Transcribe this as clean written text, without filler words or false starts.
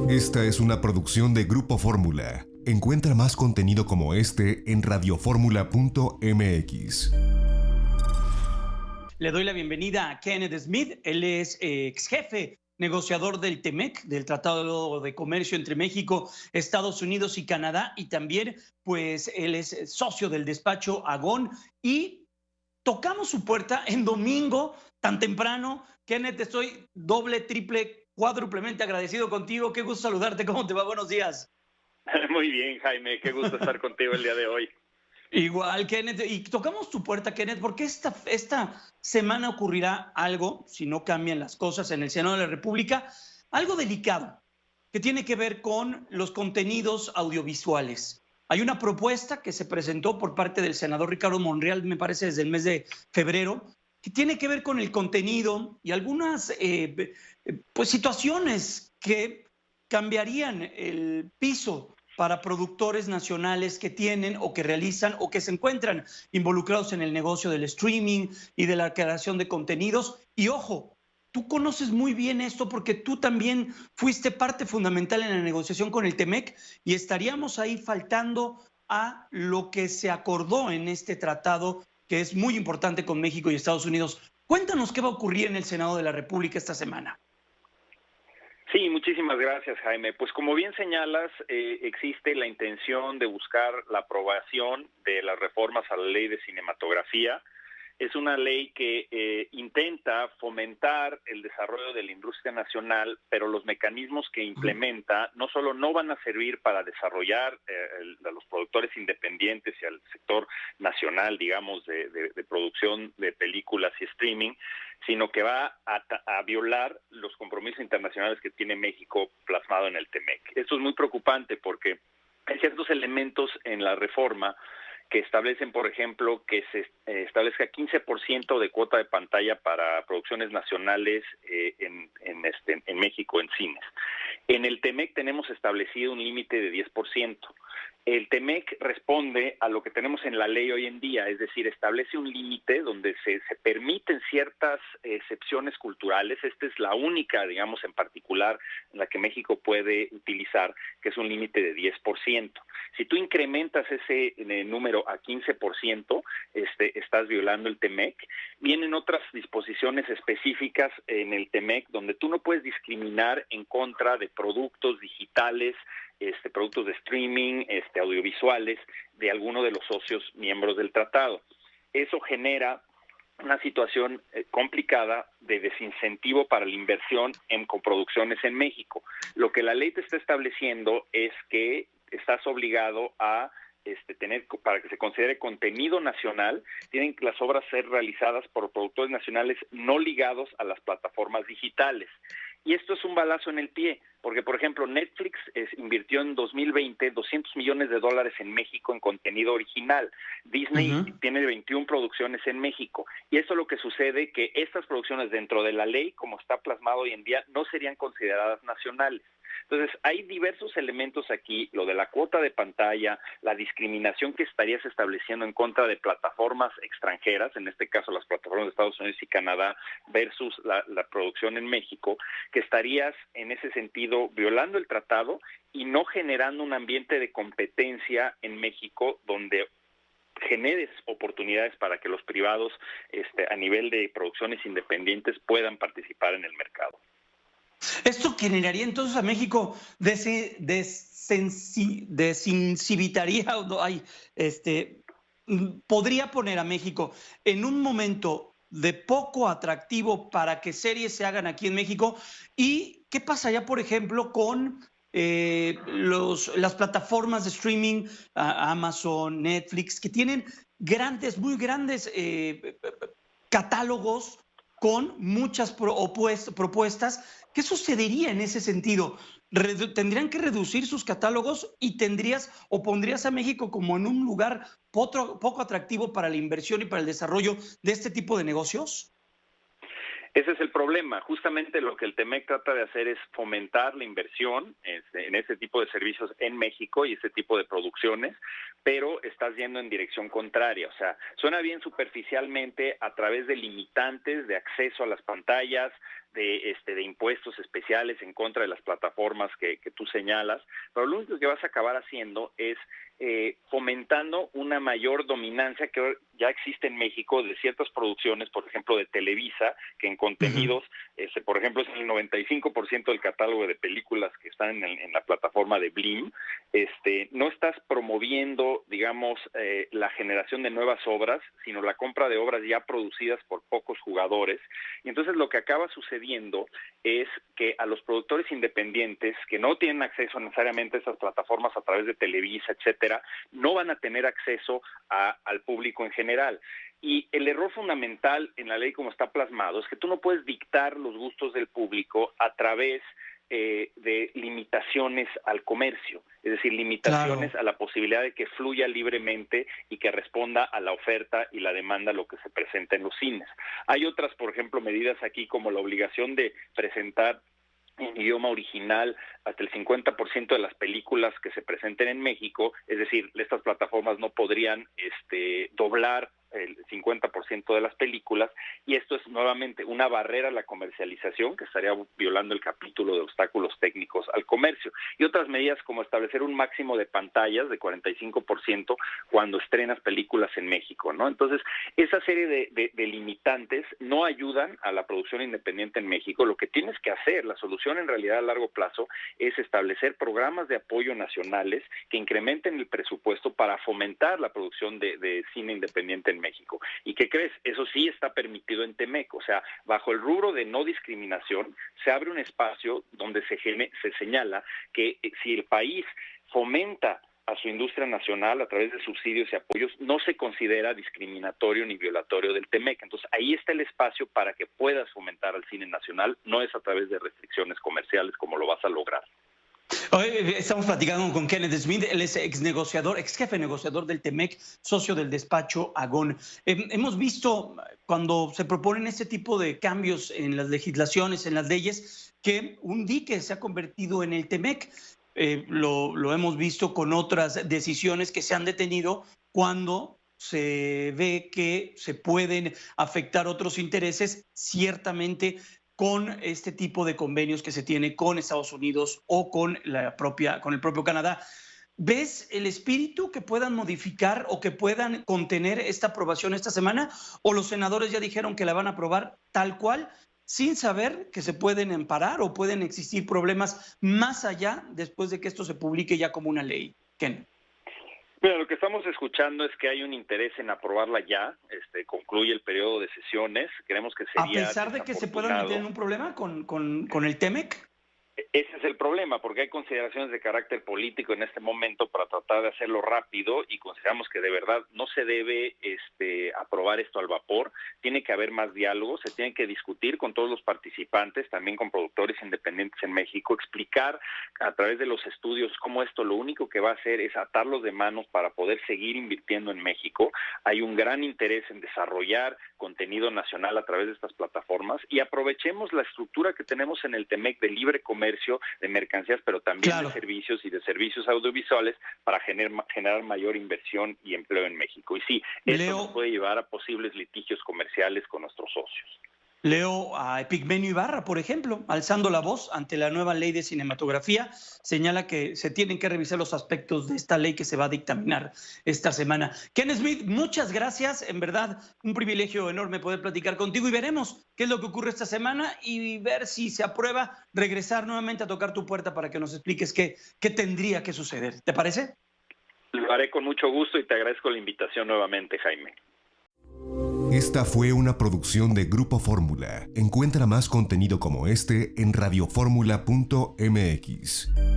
Esta es una producción de Grupo Fórmula. Encuentra más contenido como este en radioformula.mx. Le doy la bienvenida a Kenneth Smith. Él es ex jefe negociador del TEMEC, del Tratado de Comercio entre México, Estados Unidos y Canadá, y también pues él es socio del despacho Agón, y tocamos su puerta en domingo tan temprano. Kenneth, estoy doble, triple, cuádruplemente agradecido contigo. Qué gusto saludarte. ¿Cómo te va? Buenos días. Muy bien, Jaime, qué gusto estar contigo el día de hoy. Igual, Kenneth, y tocamos tu puerta, Kenneth, porque esta semana ocurrirá algo, si no cambian las cosas en el Senado de la República, algo delicado, que tiene que ver con los contenidos audiovisuales. Hay una propuesta que se presentó por parte del senador Ricardo Monreal, me parece desde el mes de febrero, que tiene que ver con el contenido y algunas pues situaciones que cambiarían el piso para productores nacionales que tienen o que realizan o que se encuentran involucrados en el negocio del streaming y de la creación de contenidos. Y ojo, tú conoces muy bien esto porque tú también fuiste parte fundamental en la negociación con el TEMEC, y estaríamos ahí faltando a lo que se acordó en este tratado, que es muy importante con México y Estados Unidos. Cuéntanos qué va a ocurrir en el Senado de la República esta semana. Sí, muchísimas gracias, Jaime. Pues como bien señalas, existe la intención de buscar la aprobación de las reformas a la ley de cinematografía. Es una ley que intenta fomentar el desarrollo de la industria nacional, pero los mecanismos que implementa no solo no van a servir para desarrollar a los productores independientes y al sector nacional, digamos, de producción de películas y streaming, sino que va a violar los compromisos internacionales que tiene México plasmado en el TEMEC. Esto es muy preocupante porque hay ciertos elementos en la reforma que establecen, por ejemplo, que se establezca 15% de cuota de pantalla para producciones nacionales en México, en cines. En el TEMEC tenemos establecido un límite de 10%. El TEMEC responde a lo que tenemos en la ley hoy en día, es decir, establece un límite donde se permiten ciertas excepciones culturales. Esta es la única, digamos, en particular, en la que México puede utilizar, que es un límite de 10%. Si tú incrementas ese número a 15%, estás violando el TEMEC. Vienen otras disposiciones específicas en el TEMEC donde tú no puedes discriminar en contra de productos digitales, productos de streaming, audiovisuales de alguno de los socios miembros del tratado. Eso genera una situación complicada de desincentivo para la inversión en coproducciones en México. Lo que la ley te está estableciendo es que estás obligado a tener, para que se considere contenido nacional, tienen que las obras ser realizadas por productores nacionales no ligados a las plataformas digitales. Y esto es un balazo en el pie, porque, por ejemplo, Netflix invirtió en 2020 $200 millones en México en contenido original. Disney tiene 21 producciones en México. Y eso es lo que sucede, que estas producciones dentro de la ley, como está plasmado hoy en día, no serían consideradas nacionales. Entonces, hay diversos elementos aquí, lo de la cuota de pantalla, la discriminación que estarías estableciendo en contra de plataformas extranjeras, en este caso las plataformas de Estados Unidos y Canadá, versus la producción en México, que estarías en ese sentido violando el tratado y no generando un ambiente de competencia en México donde generes oportunidades para que los privados a nivel de producciones independientes puedan participar en el mercado. Esto generaría entonces a México desincivitaría, podría poner a México en un momento de poco atractivo para que series se hagan aquí en México. ¿Y qué pasaría, por ejemplo, con las plataformas de streaming, Amazon, Netflix, que tienen muy grandes catálogos con muchas propuestas? ¿Qué sucedería en ese sentido? ¿Tendrían que reducir sus catálogos y pondrías a México como en un lugar poco atractivo para la inversión y para el desarrollo de este tipo de negocios? Ese es el problema. Justamente lo que el TEMEC trata de hacer es fomentar la inversión en este tipo de servicios en México y este tipo de producciones, pero estás yendo en dirección contraria. O sea, suena bien superficialmente a través de limitantes de acceso a las pantallas, de impuestos especiales en contra de las plataformas que tú señalas, pero lo único que vas a acabar haciendo es fomentando una mayor dominancia que ya existe en México de ciertas producciones, por ejemplo, de Televisa, que en contenidos, por ejemplo, es el 95% del catálogo de películas que están en la plataforma de Blim. No estás promoviendo, digamos, la generación de nuevas obras, sino la compra de obras ya producidas por pocos jugadores. Y entonces lo que acaba sucediendo es que a los productores independientes que no tienen acceso necesariamente a esas plataformas a través de Televisa, etcétera, no van a tener acceso al público en general. Y el error fundamental en la ley como está plasmado es que tú no puedes dictar los gustos del público a través de limitaciones al comercio, es decir, limitaciones a la posibilidad de que fluya libremente y que responda a la oferta y la demanda a lo que se presenta en los cines. Hay otras, por ejemplo, medidas aquí como la obligación de presentar en idioma original hasta el 50% de las películas que se presenten en México, es decir, estas plataformas no podrían doblar el 50% de las películas, y esto es nuevamente una barrera a la comercialización que estaría violando el capítulo de obstáculos técnicos al comercio, y otras medidas como establecer un máximo de pantallas de 45% cuando estrenas películas en México, ¿no? Entonces, esa serie de limitantes no ayudan a la producción independiente en México. Lo que tienes que hacer, la solución en realidad a largo plazo, es establecer programas de apoyo nacionales que incrementen el presupuesto para fomentar la producción de cine independiente en México. ¿Y qué crees? Eso sí está permitido en Temec, o sea, bajo el rubro de no discriminación se abre un espacio donde se señala que si el país fomenta a su industria nacional a través de subsidios y apoyos, no se considera discriminatorio ni violatorio del Temec. Entonces, ahí está el espacio para que puedas fomentar al cine nacional, no es a través de restricciones comerciales como lo vas a lograr. Hoy estamos platicando con Kenneth Smith, él es ex jefe negociador del Temec, socio del despacho Agón. Hemos visto cuando se proponen este tipo de cambios en las legislaciones, en las leyes, que un dique se ha convertido en el Temec. Lo hemos visto con otras decisiones que se han detenido cuando se ve que se pueden afectar otros intereses, ciertamente con este tipo de convenios que se tiene con Estados Unidos o con el propio Canadá. ¿Ves el espíritu que puedan modificar o que puedan contener esta aprobación esta semana? ¿O los senadores ya dijeron que la van a aprobar tal cual, sin saber que se pueden amparar o pueden existir problemas más allá después de que esto se publique ya como una ley? Ken. Bueno, lo que estamos escuchando es que hay un interés en aprobarla ya, concluye el periodo de sesiones, creemos que sería... A pesar de que se puedan meter en un problema con el Temec. Ese es el problema, porque hay consideraciones de carácter político en este momento para tratar de hacerlo rápido, y consideramos que de verdad no se debe aprobar esto al vapor. Tiene que haber más diálogo, se tiene que discutir con todos los participantes, también con productores independientes en México, explicar a través de los estudios cómo esto lo único que va a hacer es atarlos de manos para poder seguir invirtiendo en México. Hay un gran interés en desarrollar contenido nacional a través de estas plataformas, y aprovechemos la estructura que tenemos en el Temec de libre comercio, de mercancías, pero también de servicios y de servicios audiovisuales para generar mayor inversión y empleo en México. Y sí, esto nos puede llevar a posibles litigios comerciales con nuestros socios. Leo a Epigmenio Ibarra, por ejemplo, alzando la voz ante la nueva ley de cinematografía, señala que se tienen que revisar los aspectos de esta ley que se va a dictaminar esta semana. Ken Smith, muchas gracias, en verdad, un privilegio enorme poder platicar contigo, y veremos qué es lo que ocurre esta semana y ver si se aprueba regresar nuevamente a tocar tu puerta para que nos expliques qué tendría que suceder. ¿Te parece? Lo haré con mucho gusto y te agradezco la invitación nuevamente, Jaime. Esta fue una producción de Grupo Fórmula. Encuentra más contenido como este en radioformula.mx.